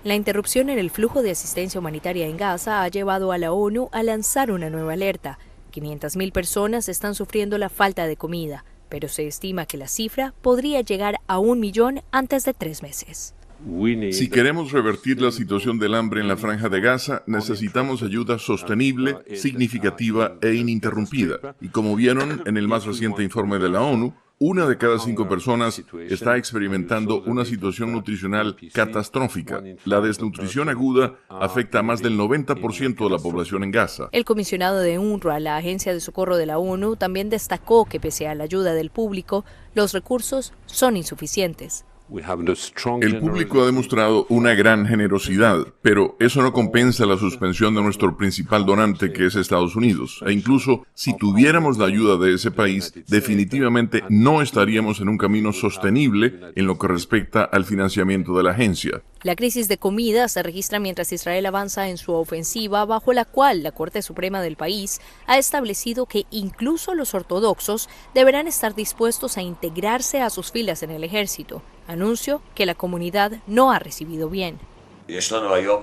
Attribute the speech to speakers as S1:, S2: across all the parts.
S1: La interrupción en el flujo de asistencia humanitaria en Gaza ha llevado a la ONU a lanzar una nueva alerta. 500.000 personas están sufriendo la falta de comida, pero se estima que la cifra podría llegar a 1 millón antes de 3 meses.
S2: Si queremos revertir la situación del hambre en la Franja de Gaza, necesitamos ayuda sostenible, significativa e ininterrumpida. Y como vieron en el más reciente informe de la ONU, 1 de cada 5 personas está experimentando una situación nutricional catastrófica. La desnutrición aguda afecta a más del 90% de la población en Gaza.
S1: El comisionado de UNRWA, la agencia de socorro de la ONU, también destacó que pese a la ayuda del público, los recursos son insuficientes.
S2: El público ha demostrado una gran generosidad, pero eso no compensa la suspensión de nuestro principal donante, que es Estados Unidos. E incluso si tuviéramos la ayuda de ese país, definitivamente no estaríamos en un camino sostenible en lo que respecta al financiamiento de la agencia.
S1: La crisis de comida se registra mientras Israel avanza en su ofensiva, bajo la cual la Corte Suprema del país ha establecido que incluso los ortodoxos deberán estar dispuestos a integrarse a sus filas en el ejército, anuncio que la comunidad no ha recibido bien.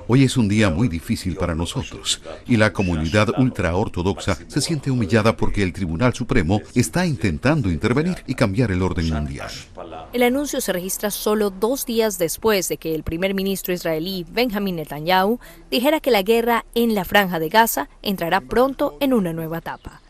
S3: Hoy es un día muy difícil para nosotros y la comunidad ultraortodoxa se siente humillada porque el Tribunal Supremo está intentando intervenir y cambiar el orden mundial.
S1: El anuncio se registra solo 2 días después de que el primer ministro israelí Benjamin Netanyahu dijera que la guerra en la Franja de Gaza entrará pronto en una nueva etapa.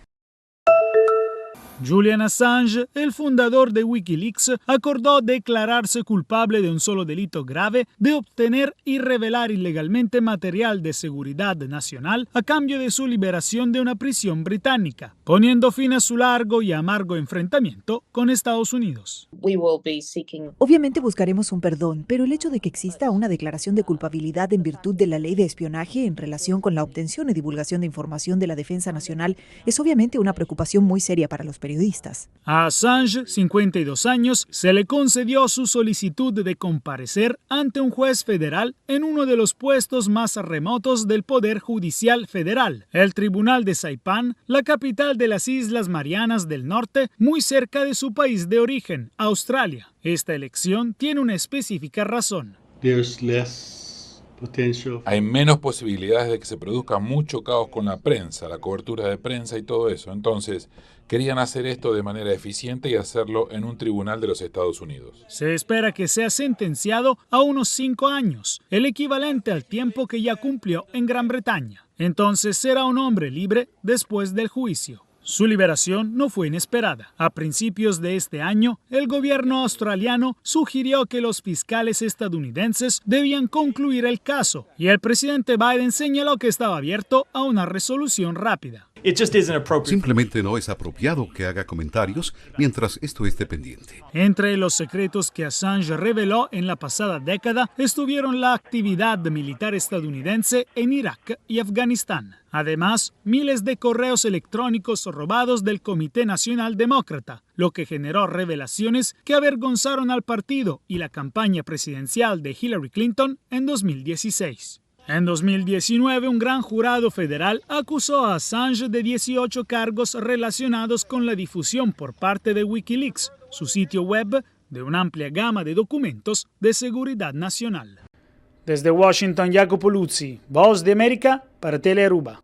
S4: Julian Assange, el fundador de Wikileaks, acordó declararse culpable de un solo delito grave de obtener y revelar ilegalmente material de seguridad nacional a cambio de su liberación de una prisión británica, poniendo fin a su largo y amargo enfrentamiento con Estados Unidos.
S5: Obviamente buscaremos un perdón, pero el hecho de que exista una declaración de culpabilidad en virtud de la ley de espionaje en relación con la obtención y divulgación de información de la defensa nacional es obviamente una preocupación muy seria para los periodistas.
S4: A Assange, 52 años, se le concedió su solicitud de comparecer ante un juez federal en uno de los puestos más remotos del Poder Judicial Federal, el Tribunal de Saipán, la capital de las Islas Marianas del Norte, muy cerca de su país de origen, Australia. Esta elección tiene una específica razón.
S6: Hay menos posibilidades de que se produzca mucho caos con la prensa, la cobertura de prensa y todo eso. Entonces, querían hacer esto de manera eficiente y hacerlo en un tribunal de los Estados Unidos.
S4: Se espera que sea sentenciado a unos 5 años, el equivalente al tiempo que ya cumplió en Gran Bretaña. Entonces será un hombre libre después del juicio. Su liberación no fue inesperada. A principios de este año, el gobierno australiano sugirió que los fiscales estadounidenses debían concluir el caso y el presidente Biden señaló que estaba abierto a una resolución rápida.
S3: Simplemente no es apropiado que haga comentarios mientras esto esté pendiente.
S4: Entre los secretos que Assange reveló en la pasada década estuvieron la actividad militar estadounidense en Irak y Afganistán. Además, miles de correos electrónicos robados del Comité Nacional Demócrata, lo que generó revelaciones que avergonzaron al partido y la campaña presidencial de Hillary Clinton en 2016. En 2019, un gran jurado federal acusó a Assange de 18 cargos relacionados con la difusión por parte de Wikileaks, su sitio web, de una amplia gama de documentos de seguridad nacional. Desde Washington, Jacopo Luzzi, Voz de América para Telearuba.